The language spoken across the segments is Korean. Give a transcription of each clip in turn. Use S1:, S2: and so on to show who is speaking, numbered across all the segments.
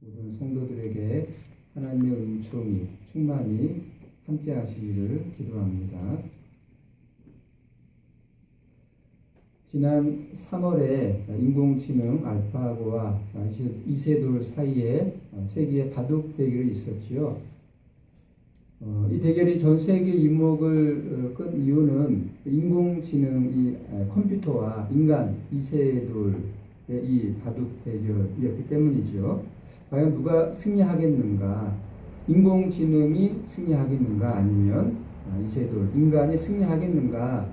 S1: 모든 성도들에게 하나님의 은총이 충만히 함께 하시기를 기도합니다. 지난 3월에 인공지능 알파고와 이세돌 사이에 세계의 바둑 대결이 있었지요. 이 대결이 전 세계 이목을 끈 이유는 인공지능, 컴퓨터와 인간 이세돌의 이 바둑 대결이었기 때문이죠. 과연 누가 승리하겠는가? 인공지능이 승리하겠는가? 아니면 이세돌, 인간이 승리하겠는가?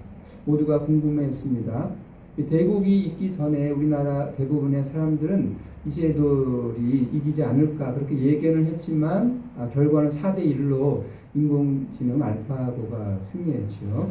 S1: 모두가 궁금했습니다. 대국이 있기 전에 우리나라 대부분의 사람들은 이세돌이 이기지 않을까 그렇게 예견을 했지만 결과는 4대1로 인공지능 알파고가 승리했죠.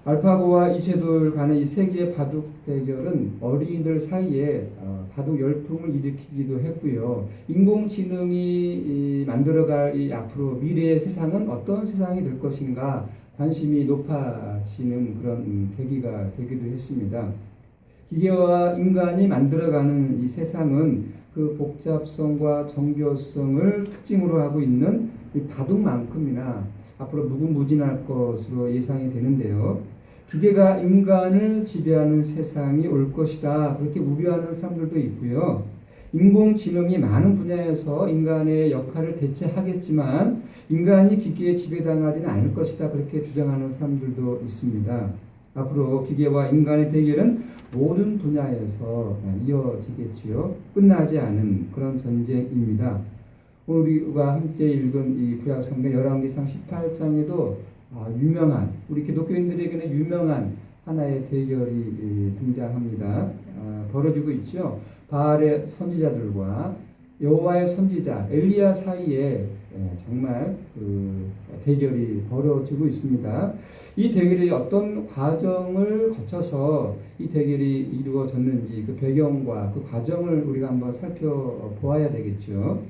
S1: 알파고와 이세돌 간의 이 세계의 바둑 대결은 어린이들 사이에 바둑 열풍을 일으키기도 했고요. 인공지능이 만들어갈 이 앞으로 미래의 세상은 어떤 세상이 될 것인가 관심이 높아지는 그런 계기가 되기도 했습니다. 기계와 인간이 만들어가는 이 세상은 그 복잡성과 정교성을 특징으로 하고 있는 이 바둑만큼이나 앞으로 무궁무진할 것으로 예상이 되는데요. 기계가 인간을 지배하는 세상이 올 것이다. 그렇게 우려하는 사람들도 있고요. 인공지능이 많은 분야에서 인간의 역할을 대체하겠지만 인간이 기계에 지배당하지는 않을 것이다. 그렇게 주장하는 사람들도 있습니다. 앞으로 기계와 인간의 대결은 모든 분야에서 이어지겠지요. 끝나지 않은 그런 전쟁입니다. 우리가 함께 읽은 이 구약성경 열왕기상 18장에도 유명한 우리 기독교인들에게는 유명한 하나의 대결이 등장합니다. 벌어지고 있죠. 바알의 선지자들과 여호와의 선지자 엘리야 사이에 정말 그 대결이 벌어지고 있습니다. 이 대결이 어떤 과정을 거쳐서 이 대결이 이루어졌는지 그 배경과 그 과정을 우리가 한번 살펴보아야 되겠죠.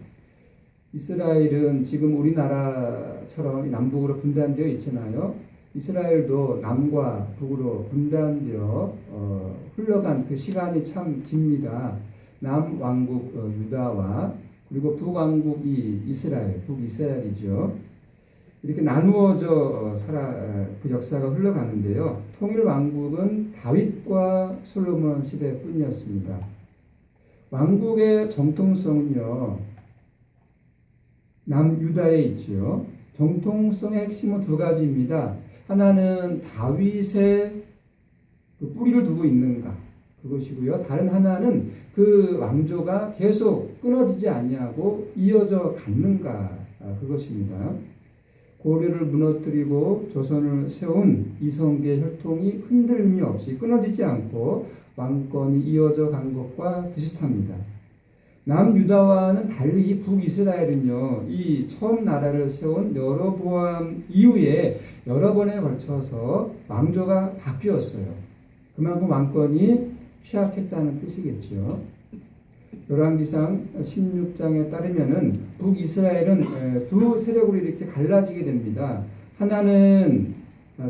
S1: 이스라엘은 지금 우리나라처럼 남북으로 분단되어 있잖아요. 이스라엘도 남과 북으로 분단되어 흘러간 그 시간이 참 깁니다. 남왕국 유다와 그리고 북왕국이 이스라엘, 북이스라엘이죠. 이렇게 나누어져 그 역사가 흘러가는데요. 통일왕국은 다윗과 솔로몬 시대뿐이었습니다. 왕국의 정통성은요, 남유다에 있죠. 정통성의 핵심은 두 가지입니다. 하나는 다윗의 그 뿌리를 두고 있는가 그것이고요. 다른 하나는 그 왕조가 계속 끊어지지 아니하고 이어져 갔는가 그것입니다. 고려를 무너뜨리고 조선을 세운 이성계의 혈통이 흔들림이 없이 끊어지지 않고 왕권이 이어져 간 것과 비슷합니다. 남유다와는 달리 북이스라엘은요, 이 처음 나라를 세운 여로보암 이후에 여러 번에 걸쳐서 왕조가 바뀌었어요. 그만큼 왕권이 취약했다는 뜻이겠죠. 열왕기상 16장에 따르면은 북이스라엘은 두 세력으로 이렇게 갈라지게 됩니다. 하나는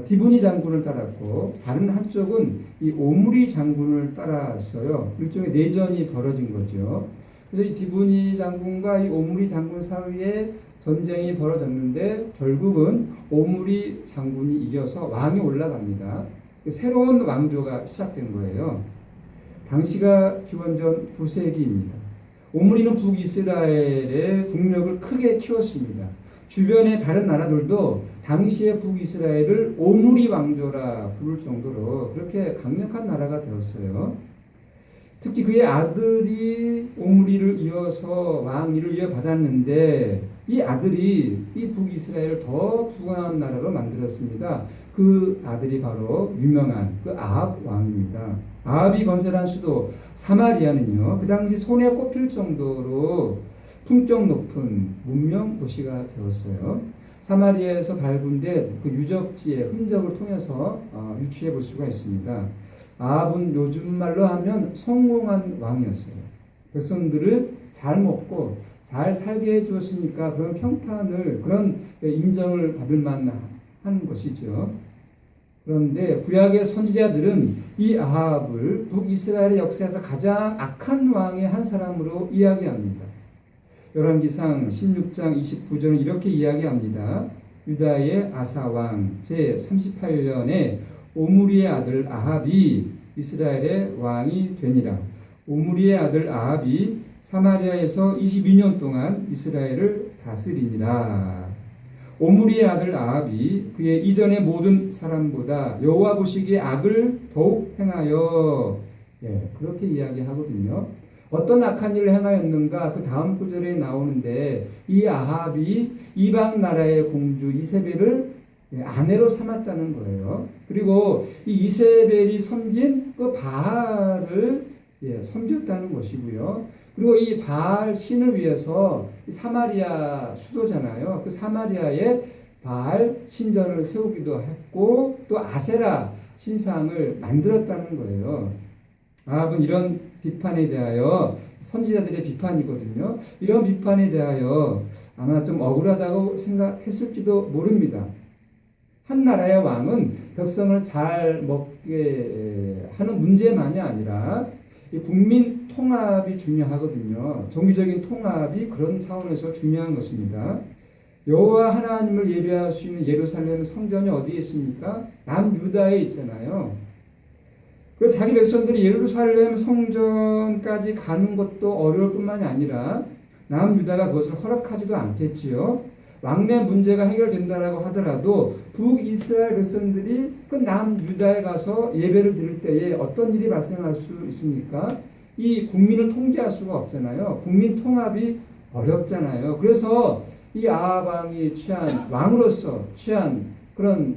S1: 디브니 장군을 따랐고 다른 한쪽은 이 오므리 장군을 따랐어요. 일종의 내전이 벌어진 거죠. 그래서 이 디브니 장군과 이 오므리 장군 사이에 전쟁이 벌어졌는데 결국은 오므리 장군이 이겨서 왕이 올라갑니다. 새로운 왕조가 시작된 거예요. 당시가 기원전 9세기입니다. 오므리는 북이스라엘의 국력을 크게 키웠습니다. 주변의 다른 나라들도 당시의 북이스라엘을 오므리 왕조라 부를 정도로 그렇게 강력한 나라가 되었어요. 특히 그의 아들이 오므리를 이어서 왕위를 이어받았는데 이 아들이 이 북이스라엘을 더 부강한 나라로 만들었습니다. 그 아들이 바로 유명한 그 아합 왕입니다. 아합이 건설한 수도 사마리아는요, 그 당시 손에 꼽힐 정도로 품격 높은 문명 도시가 되었어요. 사마리아에서 발굴된 그 유적지의 흔적을 통해서 유추해 볼 수가 있습니다. 아합은 요즘 말로 하면 성공한 왕이었어요. 백성들을 잘 먹고 잘 살게 해주었으니까 그런 평판을, 그런 인정을 받을 만한 것이죠. 그런데 구약의 선지자들은 이 아합을 북이스라엘의 역사에서 가장 악한 왕의 한 사람으로 이야기합니다. 열왕기상 16장 29절은 이렇게 이야기합니다. 유다의 아사왕 제38년에 오므리의 아들 아합이 이스라엘의 왕이 되니라. 오므리의 아들 아합이 사마리아에서 22년 동안 이스라엘을 다스리니라. 오므리의 아들 아합이 그의 이전의 모든 사람보다 여호와 보시기에 악을 더욱 행하여, 그렇게 이야기하거든요. 어떤 악한 일을 행하였는가? 그 다음 구절에 나오는데 이 아합이 이방 나라의 공주 이세벨을 아내로 삼았다는 거예요. 그리고 이 이세벨이 섬긴 그 바알을 섬겼다는 것이고요. 그리고 이 바알 신을 위해서 사마리아 수도잖아요. 그 사마리아에 바알 신전을 세우기도 했고 또 아세라 신상을 만들었다는 거예요. 아합은 이런 비판에 대하여, 선지자들의 비판이거든요. 이런 비판에 대하여 아마 좀 억울하다고 생각했을지도 모릅니다. 한 나라의 왕은 백성을 잘 먹게 하는 문제만이 아니라 국민 통합이 중요하거든요. 종교적인 통합이 그런 차원에서 중요한 것입니다. 여호와 하나님을 예배할 수 있는 예루살렘 성전이 어디에 있습니까? 남유다에 있잖아요. 그 자기 백성들이 예루살렘 성전까지 가는 것도 어려울 뿐만이 아니라 남유다가 그것을 허락하지도 않겠지요. 왕래 문제가 해결된다라고 하더라도 북이스라엘 백성들이 그 남유다에 가서 예배를 드릴 때에 어떤 일이 발생할 수 있습니까? 이 국민을 통제할 수가 없잖아요. 국민 통합이 어렵잖아요. 그래서 이 아합 왕이 왕으로서 취한 그런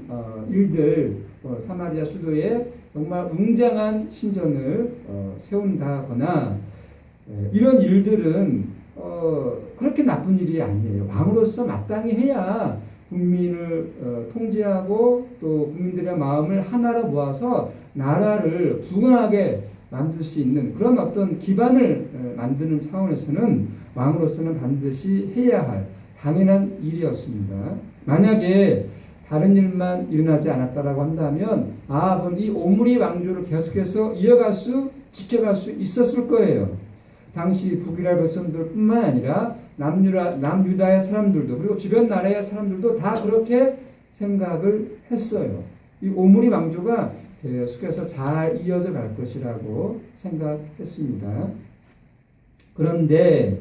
S1: 일들, 사마리아 수도에 정말 웅장한 신전을 세운다거나 이런 일들은 그렇게 나쁜 일이 아니에요. 왕으로서 마땅히 해야 국민을 통제하고 또 국민들의 마음을 하나로 모아서 나라를 부강하게 만들 수 있는 그런 어떤 기반을 만드는 차원에서는 왕으로서는 반드시 해야 할 당연한 일이었습니다. 만약에 다른 일만 일어나지 않았다라고 한다면 아합은 이 오므리 왕조를 계속해서 지켜갈 수 있었을 거예요. 당시 북이스라엘 백성들뿐만 아니라 남유다의 사람들도 그리고 주변 나라의 사람들도 다 그렇게 생각을 했어요. 이 오므리 왕조가 계속해서 잘 이어져 갈 것이라고 생각했습니다. 그런데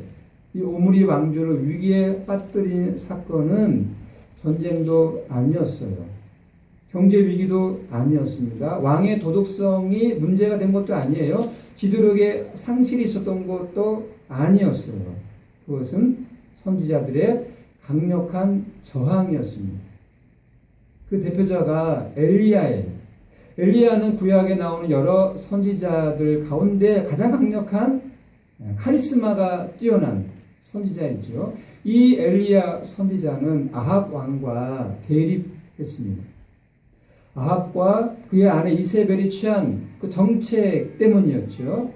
S1: 이 오므리 왕조를 위기에 빠뜨린 사건은 전쟁도 아니었어요. 경제 위기도 아니었습니다. 왕의 도덕성이 문제가 된 것도 아니에요. 지도력에 상실이 있었던 것도 아니었어요. 그것은 선지자들의 강력한 저항이었습니다. 그 대표자가 엘리야예요. 엘리야는 구약에 나오는 여러 선지자들 가운데 가장 강력한 카리스마가 뛰어난 선지자이죠. 이 엘리야 선지자는 아합 왕과 대립했습니다. 아합과 그의 아내 이세벨이 취한 그 정책 때문이었죠.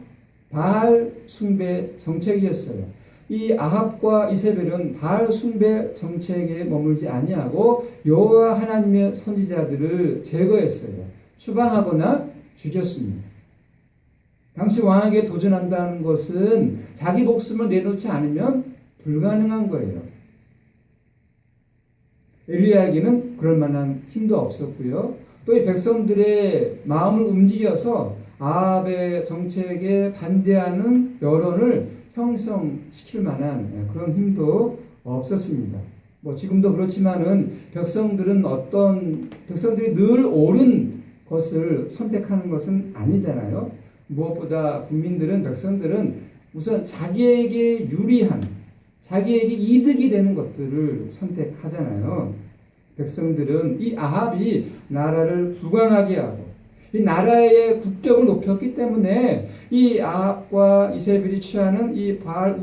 S1: 바알 숭배 정책이었어요. 이 아합과 이세벨은 바알 숭배 정책에 머물지 아니하고 여호와 하나님의 선지자들을 제거했어요. 추방하거나 죽였습니다. 당시 왕에게 도전한다는 것은 자기 목숨을 내놓지 않으면 불가능한 거예요. 엘리야에게는 그럴 만한 힘도 없었고요. 또 이 백성들의 마음을 움직여서 아합의 정책에 반대하는 여론을 형성시킬 만한 그런 힘도 없었습니다. 지금도 그렇지만은 백성들이 늘 옳은 것을 선택하는 것은 아니잖아요. 무엇보다 백성들은 우선 자기에게 유리한, 자기에게 이득이 되는 것들을 선택하잖아요. 백성들은 이 아합이 나라를 부강하게 하고 이 나라의 국격을 높였기 때문에 이 아합과 이세벨이 취하는 이 바알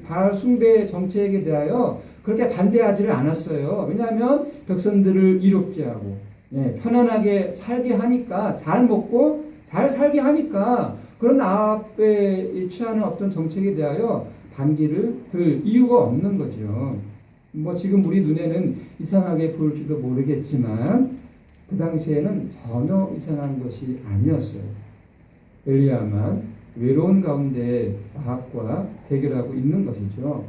S1: 바알 숭배 정책에 대하여 그렇게 반대하지를 않았어요. 왜냐하면 백성들을 이롭게 하고 편안하게 살게 하니까, 잘 먹고 잘 살게 하니까 그런 아합에 취하는 어떤 정책에 대하여 반기를 들 이유가 없는 거죠. 지금 우리 눈에는 이상하게 보일지도 모르겠지만 그 당시에는 전혀 이상한 것이 아니었어요. 엘리야만 외로운 가운데 아합과 대결하고 있는 것이죠.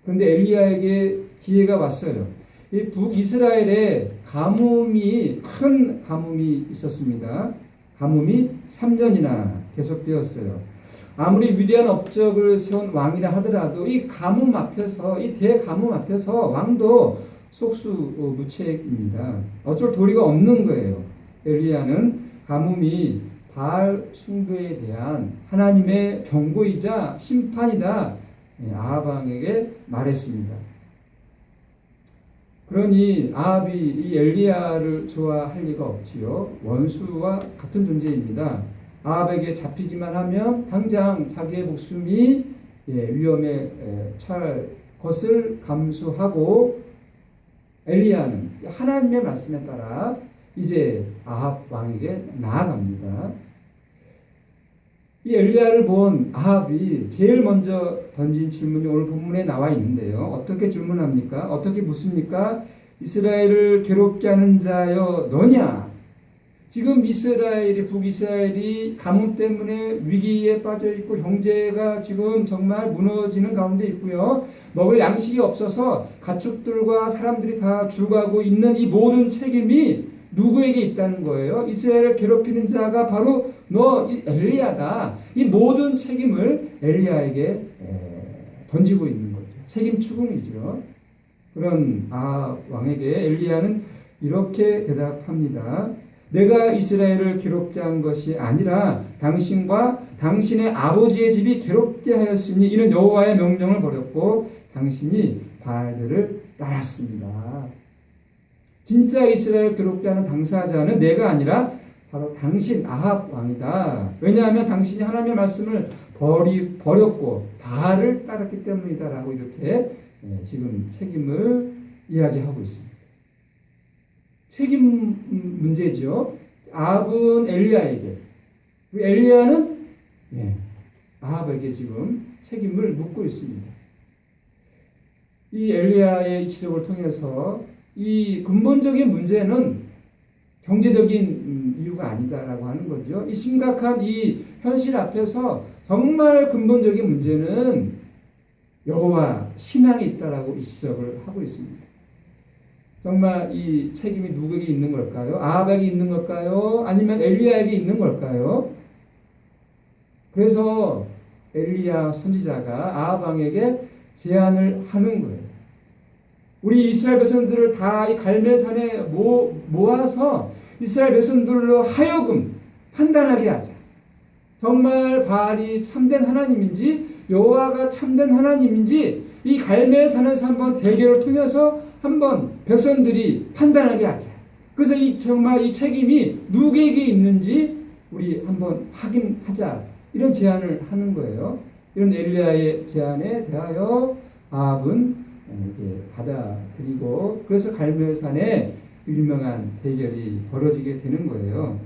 S1: 그런데 엘리야에게 기회가 왔어요. 이 북이스라엘에 큰 가뭄이 있었습니다. 가뭄이 3년이나 계속되었어요. 아무리 위대한 업적을 세운 왕이라 하더라도 이 가뭄 앞에서, 이 대가뭄 앞에서 왕도 속수무책입니다. 어쩔 도리가 없는 거예요. 엘리야는 가뭄이 바알 숭배에 대한 하나님의 경고이자 심판이다 아합 왕에게 말했습니다. 그러니 아합이 이 엘리야를 좋아할 리가 없지요. 원수와 같은 존재입니다. 아합에게 잡히기만 하면 당장 자기의 목숨이 위험에 처할 것을 감수하고 엘리야는 하나님의 말씀에 따라 이제 아합 왕에게 나아갑니다. 이 엘리야를 본 아합이 제일 먼저 던진 질문이 오늘 본문에 나와 있는데요. 어떻게 질문합니까? 어떻게 묻습니까? 이스라엘을 괴롭게 하는 자여 너냐? 지금 북이스라엘이 가뭄 때문에 위기에 빠져 있고 형제가 지금 정말 무너지는 가운데 있고요. 먹을 양식이 없어서 가축들과 사람들이 다 죽어가고 있는 이 모든 책임이 누구에게 있다는 거예요? 이스라엘을 괴롭히는 자가 바로 너 엘리야다. 이 모든 책임을 엘리야에게 던지고 있는 거죠. 책임 추궁이죠. 그런 아합 왕에게 엘리야는 이렇게 대답합니다. 내가 이스라엘을 괴롭게 한 것이 아니라 당신과 당신의 아버지의 집이 괴롭게 하였으니 이는 여호와의 명령을 버렸고 당신이 바알들을 따랐습니다. 진짜 이스라엘을 괴롭게 하는 당사자는 내가 아니라 바로 당신 아합 왕이다. 왜냐하면 당신이 하나님의 말씀을 버렸고 바알을 따랐기 때문이다라고 이렇게 지금 책임을 이야기하고 있습니다. 책임 문제죠. 아합은 엘리야에게, 그리고 엘리야는 아합에게 지금 책임을 묻고 있습니다. 이 엘리야의 지적을 통해서 이 근본적인 문제는 경제적인 이유가 아니다라고 하는 거죠. 이 심각한 이 현실 앞에서 정말 근본적인 문제는 여호와 신앙이 있다라고 이 지적을 하고 있습니다. 정말 이 책임이 누구에게 있는 걸까요? 아합에게 있는 걸까요? 아니면 엘리야에게 있는 걸까요? 그래서 엘리야 선지자가 아합 왕에게 제안을 하는 거예요. 우리 이스라엘 백성들을 다 이 갈멜산에 모아서 이스라엘 백성들로 하여금 판단하게 하자. 정말 바알이 참된 하나님인지 여호와가 참된 하나님인지 이 갈멜산에서 한번 대결을 통해서 한번 백성들이 판단하게 하자. 그래서 정말 이 책임이 누구에게 있는지 우리 한번 확인하자. 이런 제안을 하는 거예요. 이런 엘리야의 제안에 대하여 아합은 이제 받아들이고 그래서 갈멜산에 유명한 대결이 벌어지게 되는 거예요.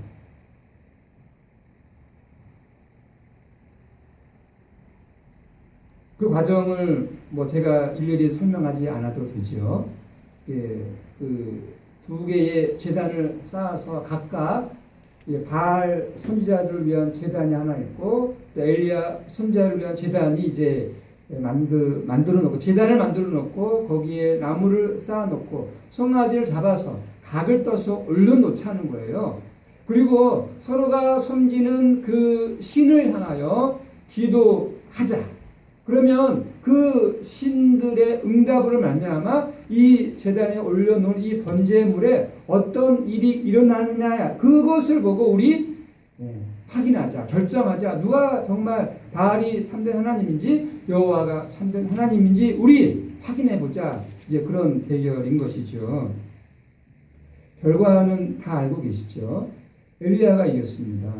S1: 그 과정을 제가 일일이 설명하지 않아도 되죠. 그 두 개의 제단을 쌓아서 각각 바알 선지자들을 위한 제단이 하나 있고 엘리야 선지자를 위한 제단이 이제 만들어 놓고 제단을 만들어 놓고 거기에 나무를 쌓아 놓고 송아지를 잡아서 각을 떠서 올려 놓자는 거예요. 그리고 서로가 섬기는 그 신을 향하여 기도하자. 그러면 그 신들의 응답으로 말미암아 이 제단에 올려놓은 이 번제물에 어떤 일이 일어나느냐 그것을 보고 우리 확인하자, 결정하자. 누가 정말 바알이 참된 하나님인지 여호와가 참된 하나님인지 우리 확인해보자. 이제 그런 대결인 것이죠. 결과는 다 알고 계시죠. 엘리야가 이겼습니다.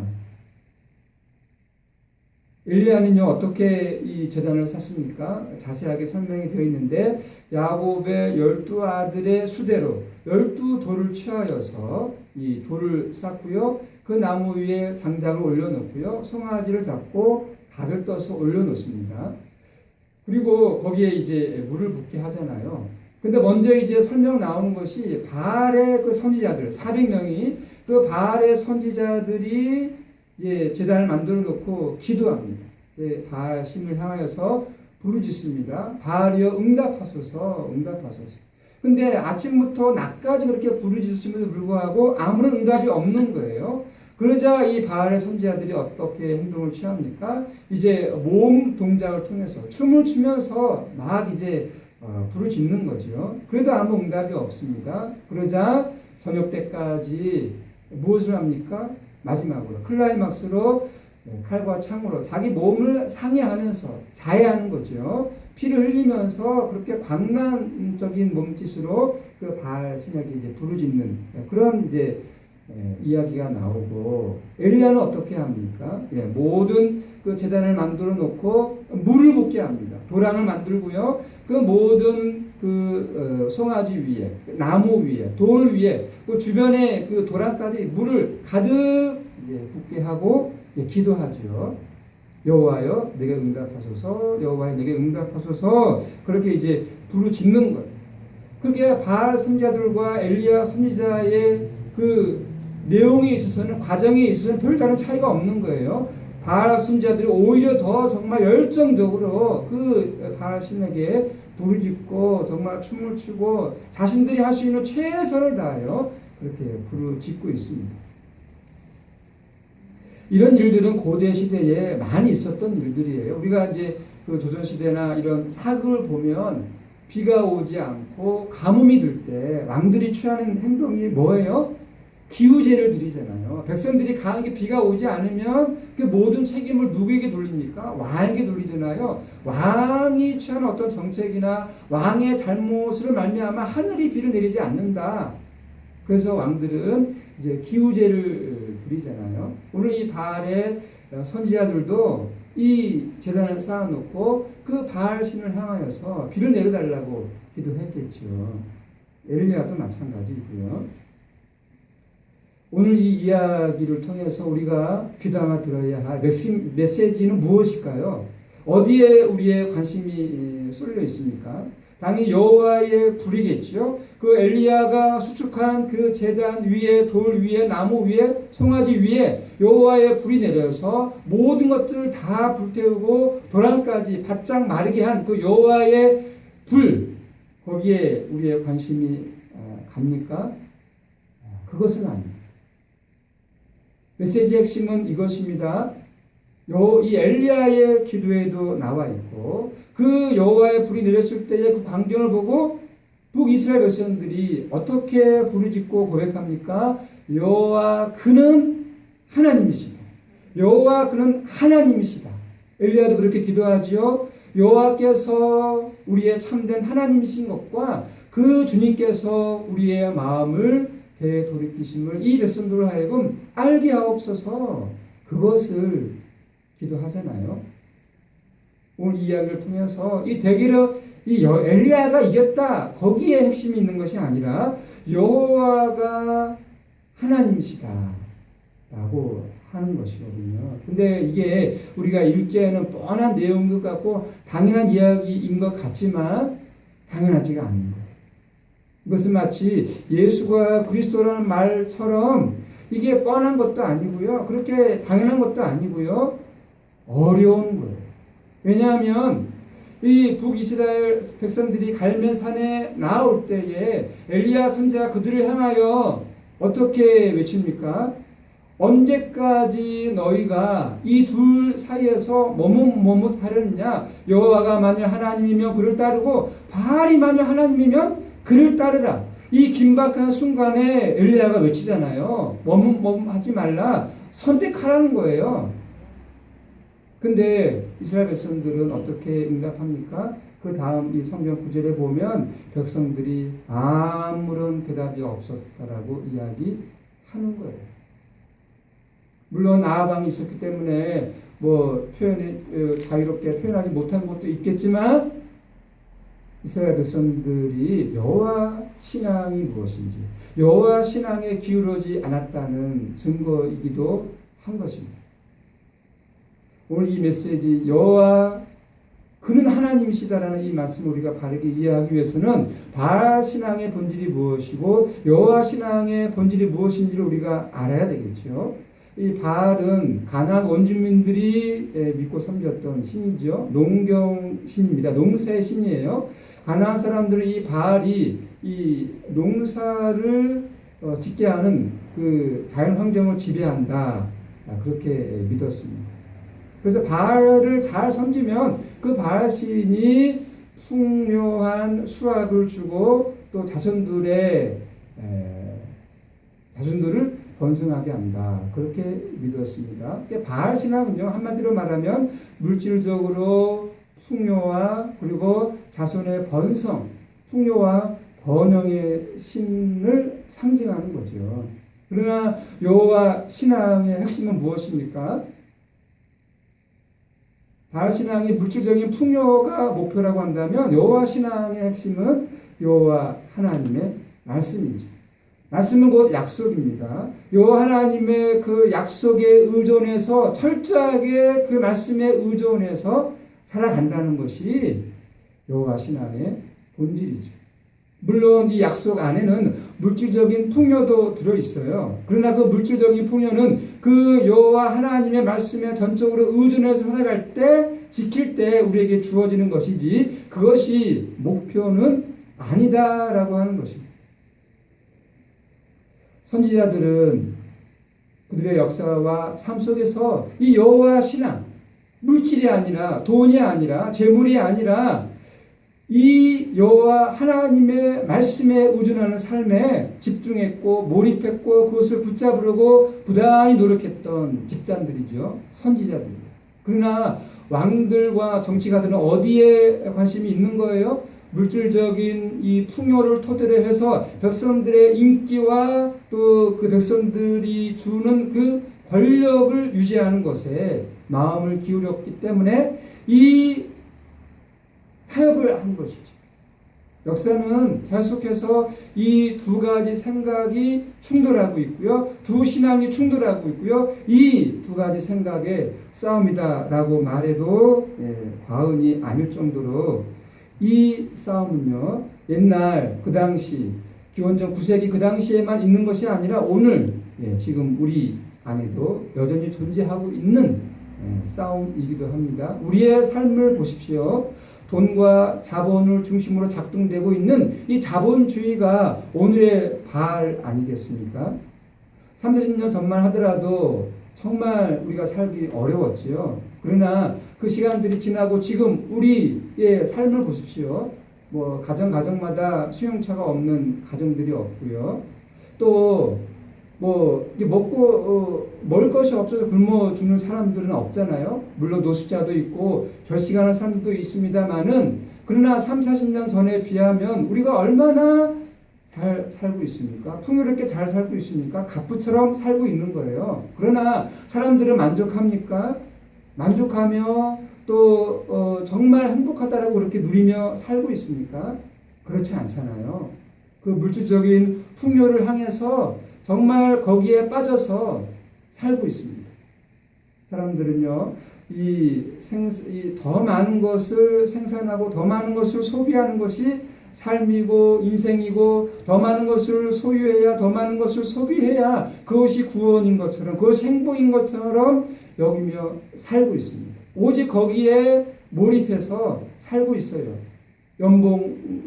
S1: 엘리야는요 어떻게 이 제단을 샀습니까? 자세하게 설명이 되어 있는데 야곱의 12아들의 수대로 12돌을 취하여서 이 돌을 쌓고요. 그 나무 위에 장작을 올려놓고요. 송아지를 잡고 닭을 떠서 올려놓습니다. 그리고 거기에 이제 물을 붓게 하잖아요. 근데 먼저 이제 설명 나오는 것이 바알의 그 선지자들 400명이 그 바알의 선지자들이 예, 제단을 만들어 놓고 기도합니다. 예, 바알 신을 향하여서 부르짖습니다. 바알이여 응답하소서, 응답하소서. 근데 아침부터 낮까지 그렇게 부르짖음에도 불구하고 아무런 응답이 없는 거예요. 그러자 이 바알의 선지자들이 어떻게 행동을 취합니까? 이제 몸 동작을 통해서 춤을 추면서 막 이제 부르짖는 거죠. 그래도 아무 응답이 없습니다. 그러자 저녁 때까지 무엇을 합니까? 마지막으로 클라이막스로 칼과 창으로 자기 몸을 상해하면서 자해하는 거죠. 피를 흘리면서 그렇게 광란적인 몸짓으로 그 바알 신에게 이제 부르짖는 그런 이제 이야기가 나오고 엘리야는 어떻게 합니까? 모든 그 제단을 만들어 놓고 물을 붓게 합니다. 도랑을 만들고요. 그 모든 그 송아지 위에, 나무 위에, 돌 위에, 그 주변에 그 도랑까지 물을 가득 붓게 하고 기도하죠. 여호와여 내게 응답하소서, 여호와여 내게 응답하소서. 그렇게 이제 부르짖는 거예요. 그게 바알 선지자들과 엘리야 선지자의 그 내용에 있어서는 과정에 있어서는 별다른 차이가 없는 거예요. 바알 선지자들이 오히려 더 정말 열정적으로 그 바알 신에게 부르짖고 정말 춤을 추고 자신들이 할 수 있는 최선을 다하여 그렇게 부르짖고 있습니다. 이런 일들은 고대 시대에 많이 있었던 일들이에요. 우리가 이제 그 조선 시대나 이런 사극을 보면 비가 오지 않고 가뭄이 들 때 왕들이 취하는 행동이 뭐예요? 기우제를 드리잖아요. 백성들이 강하게 비가 오지 않으면 그 모든 책임을 누구에게 돌립니까? 왕에게 돌리잖아요. 왕이 취하는 어떤 정책이나 왕의 잘못으로 말미암아 하늘이 비를 내리지 않는다. 그래서 왕들은 이제 기우제를 드리잖아요. 오늘 이 바알의 선지자들도 이 제단을 쌓아놓고 그 바알 신을 향하여서 비를 내려달라고 기도했겠죠. 엘리야도 마찬가지고요. 오늘 이 이야기를 통해서 우리가 귀담아 들어야 할 메시지는 무엇일까요? 어디에 우리의 관심이 쏠려 있습니까? 당연히 여호와의 불이겠죠. 그 엘리야가 수축한 그 제단 위에, 돌 위에, 나무 위에, 송아지 위에 여호와의 불이 내려서 모든 것들을 다 불태우고 도랑까지 바짝 마르게 한 그 여호와의 불, 거기에 우리의 관심이 갑니까? 그것은 아닙니다. 메시지의 핵심은 이것입니다. 이 엘리야의 기도에도 나와 있고 그 여호와의 불이 내렸을 때의 그 광경을 보고 북이스라엘 백성들이 어떻게 부르짖고 고백합니까? 여호와 그는 하나님이시다. 여호와 그는 하나님이시다. 엘리야도 그렇게 기도하지요. 여호와께서 우리의 참된 하나님이신 것과 그 주님께서 우리의 마음을 되돌이키심을 이 백성들로 하여금 알게 하옵소서. 그것을 기도하잖아요. 오늘 이 이야기를 통해서 이 대개로 이 엘리야가 이겼다 거기에 핵심이 있는 것이 아니라 여호와가 하나님이시다 라고 하는 것이거든요. 근데 이게 우리가 읽기에는 뻔한 내용인 것 같고 당연한 이야기인 것 같지만 당연하지가 않은 거예요. 이것은 마치 예수가 그리스도라는 말처럼 이게 뻔한 것도 아니고요. 그렇게 당연한 것도 아니고요. 어려운 거예요. 왜냐하면 이 북이스라엘 백성들이 갈멜산에 나올 때에 엘리야 선지자가 그들을 향하여 어떻게 외칩니까? 언제까지 너희가 이 둘 사이에서 머뭇머뭇하려느냐? 여호와가 만일 하나님이면 그를 따르고 바알이 만일 하나님이면 그를 따르라. 이 긴박한 순간에 엘리야가 외치잖아요. 머뭇머뭇하지 말라. 선택하라는 거예요. 근데 이스라엘 백성들은 어떻게 응답합니까? 그 다음 이 성경 구절에 보면 백성들이 아무런 대답이 없었다라고 이야기하는 거예요. 물론 아합왕이 있었기 때문에 뭐 표현이 자유롭게 표현하지 못한 것도 있겠지만 이스라엘 백성들이 여호와 신앙이 무엇인지 여호와 신앙에 기울어지 않았다는 증거이기도 한 것입니다. 오늘 이 메시지 여호와 그는 하나님이시다라는 이 말씀을 우리가 바르게 이해하기 위해서는 바알 신앙의 본질이 무엇이고 여호와 신앙의 본질이 무엇인지를 우리가 알아야 되겠죠. 이 바알은 가나안 원주민들이 믿고 섬겼던 신이죠. 농경신입니다. 농사의 신이에요. 가나안 사람들은 이 바알이 이 농사를 짓게 하는 그 자연 환경을 지배한다. 그렇게 믿었습니다. 그래서 바알을 잘 섬기면 그 바알 신이 풍요한 수확을 주고 또 자손들을 번성하게 한다. 그렇게 믿었습니다. 바알 신앙은요, 한마디로 말하면 물질적으로 풍요와 그리고 자손의 번성, 풍요와 번영의 신을 상징하는 거죠. 그러나 여호와 신앙의 핵심은 무엇입니까? 바알 신앙이 물질적인 풍요가 목표라고 한다면 여호와 신앙의 핵심은 여호와 하나님의 말씀이죠. 말씀은 곧 약속입니다. 여호와 하나님의 그 약속에 의존해서 철저하게 그 말씀에 의존해서 살아간다는 것이 여호와 신앙의 본질이죠. 물론 이 약속 안에는 물질적인 풍요도 들어있어요. 그러나 그 물질적인 풍요는 그 여호와 하나님의 말씀에 전적으로 의존해서 살아갈 때, 지킬 때 우리에게 주어지는 것이지 그것이 목표는 아니다라고 하는 것입니다. 선지자들은 그들의 역사와 삶 속에서 이 여호와 신앙, 물질이 아니라 돈이 아니라 재물이 아니라 이 여호와 하나님의 말씀에 의존하는 삶에 집중했고 몰입했고 그것을 붙잡으려고 부단히 노력했던 집단들이죠. 선지자들입니다. 그러나 왕들과 정치가들은 어디에 관심이 있는 거예요? 물질적인 이 풍요를 토대로 해서 백성들의 인기와 또 그 백성들이 주는 그 권력을 유지하는 것에 마음을 기울였기 때문에 이 타협을 한 것이죠. 역사는 계속해서 이 두 가지 생각이 충돌하고 있고요. 두 신앙이 충돌하고 있고요. 이 두 가지 생각의 싸움이다라고 말해도 과언이 아닐 정도로 이 싸움은요, 옛날 그 당시 기원전 9세기 그 당시에만 있는 것이 아니라 오늘 지금 우리 안에도 여전히 존재하고 있는 싸움이기도 합니다. 우리의 삶을 보십시오. 돈과 자본을 중심으로 작동되고 있는 이 자본주의가 오늘의 바알 아니겠습니까? 30-40년 전만 하더라도 정말 우리가 살기 어려웠지요. 그러나 그 시간들이 지나고 지금 우리의 삶을 보십시오. 뭐 가정마다 수용차가 없는 가정들이 없고요. 또 뭐 먹고 먹을 것이 없어서 굶어 죽는 사람들은 없잖아요. 물론 노숙자도 있고 결식하는 사람들도 있습니다만은 그러나 30-40년 전에 비하면 우리가 얼마나 잘 살고 있습니까? 풍요롭게 잘 살고 있습니까? 갑부처럼 살고 있는 거예요. 그러나 사람들은 만족합니까? 만족하며 또 정말 행복하다라고 그렇게 누리며 살고 있습니까? 그렇지 않잖아요. 그 물질적인 풍요를 향해서 정말 거기에 빠져서 살고 있습니다. 사람들은요, 더 많은 것을 생산하고 더 많은 것을 소비하는 것이 삶이고 인생이고 더 많은 것을 소유해야 더 많은 것을 소비해야 그것이 구원인 것처럼 그것이 행복인 것처럼 여기며 살고 있습니다. 오직 거기에 몰입해서 살고 있어요.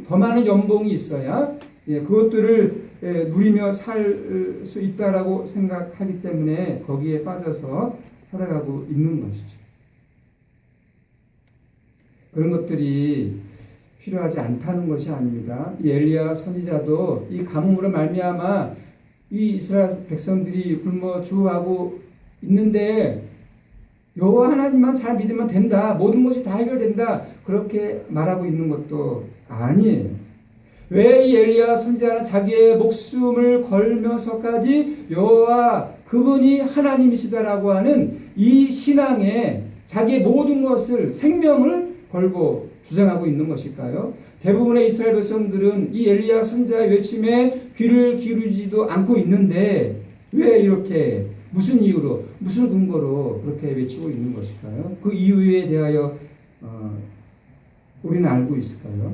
S1: 더 많은 연봉이 있어야 그것들을 누리며 살 수 있다라고 생각하기 때문에 거기에 빠져서 살아가고 있는 것이죠. 그런 것들이 필요하지 않다는 것이 아닙니다. 이 엘리야 선지자도 이 가뭄으로 말미암아 이 이스라엘 백성들이 굶어 죽어가고 있는데 여호와 하나님만 잘 믿으면 된다. 모든 것이 다 해결된다. 그렇게 말하고 있는 것도 아니에요. 왜 이 엘리야 선지자는 자기의 목숨을 걸면서까지 여호와 그분이 하나님이시다라고 하는 이 신앙에 자기의 모든 것을 생명을 걸고 주장하고 있는 것일까요? 대부분의 이스라엘 백성들은 이 엘리야 선지자의 외침에 귀를 기울이지도 않고 있는데 왜 이렇게 무슨 이유로 무슨 근거로 그렇게 외치고 있는 것일까요? 그 이유에 대하여 우리는 알고 있을까요?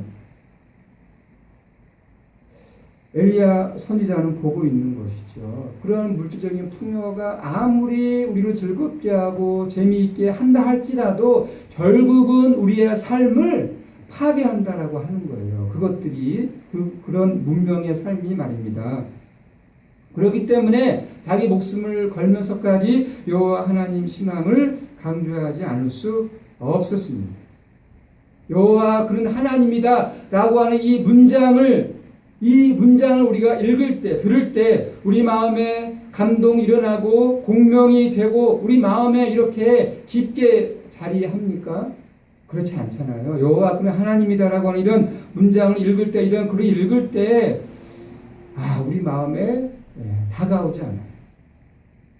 S1: 엘리야 선지자는 보고 있는 것이죠. 그런 물질적인 풍요가 아무리 우리를 즐겁게 하고 재미있게 한다 할지라도 결국은 우리의 삶을 파괴한다라고 하는 거예요. 그것들이 그런 문명의 삶이 말입니다. 그렇기 때문에 자기 목숨을 걸면서까지 여호와 하나님 신앙을 강조하지 않을 수 없었습니다. 여호와 그는 하나님이다라고 하는 이 문장을 우리가 읽을 때, 들을 때 우리 마음에 감동이 일어나고 공명이 되고 우리 마음에 이렇게 깊게 자리합니까? 그렇지 않잖아요. 여호와 그는 하나님이다라고 하는 이런 문장을 읽을 때, 이런 글을 읽을 때 우리 마음에 다가오지 않아요.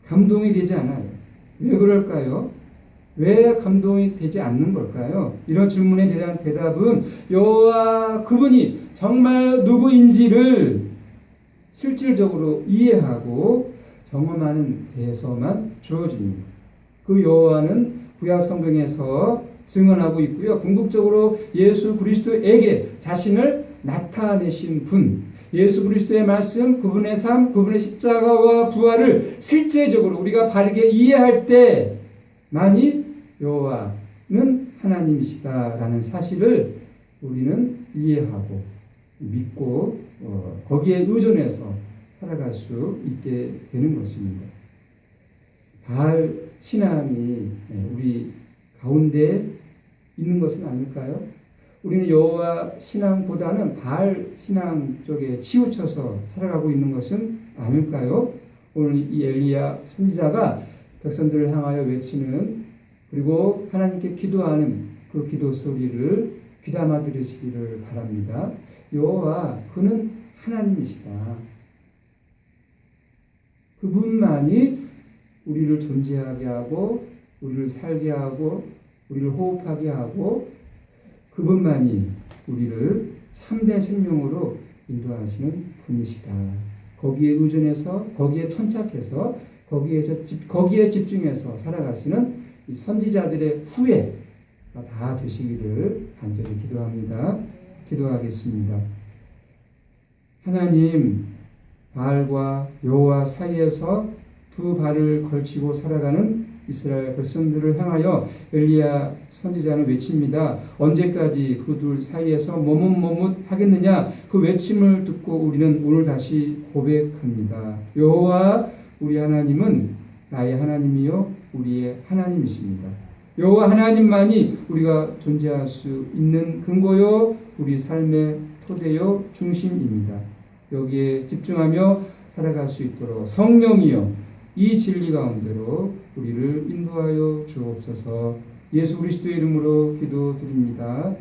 S1: 감동이 되지 않아요. 왜 그럴까요? 왜 감동이 되지 않는 걸까요? 이런 질문에 대한 대답은 여호와 그분이 정말 누구인지를 실질적으로 이해하고 경험하는 데에서만 주어집니다. 그 여호와는 구약 성경에서 증언하고 있고요. 궁극적으로 예수 그리스도에게 자신을 나타내신 분, 예수 그리스도의 말씀, 그분의 삶, 그분의 십자가와 부활을 실제적으로 우리가 바르게 이해할 때만이 여호와는 하나님이시다라는 사실을 우리는 이해하고 믿고 거기에 의존해서 살아갈 수 있게 되는 것입니다. 바알 신앙이 우리 가운데 있는 것은 아닐까요? 우리는 여호와 신앙보다는 바알 신앙 쪽에 치우쳐서 살아가고 있는 것은 아닐까요? 오늘 이 엘리야 선지자가 백성들을 향하여 외치는 그리고 하나님께 기도하는 그 기도 소리를 귀담아 들으시기를 바랍니다. 여호와 그는 하나님이시다. 그분만이 우리를 존재하게 하고 우리를 살게 하고 우리를 호흡하게 하고 그분만이 우리를 참된 생명으로 인도하시는 분이시다. 거기에 의존해서 거기에 천착해서 거기에 집중해서 살아가시는 이 선지자들의 후예가 다 되시기를 간절히 기도합니다. 기도하겠습니다. 하나님, 바알과 여호와 사이에서 두 발을 걸치고 살아가는 이스라엘 백성들을 향하여 엘리야 선지자는 외칩니다. 언제까지 그 둘 사이에서 머뭇머뭇하겠느냐? 그 외침을 듣고 우리는 오늘 다시 고백합니다. 여호와 우리 하나님은 나의 하나님이요 우리의 하나님이십니다. 여호와 하나님만이 우리가 존재할 수 있는 근거요 우리 삶의 토대요 중심입니다. 여기에 집중하며 살아갈 수 있도록 성령이여 이 진리 가운데로 우리를 인도하여 주옵소서. 예수 그리스도의 이름으로 기도드립니다.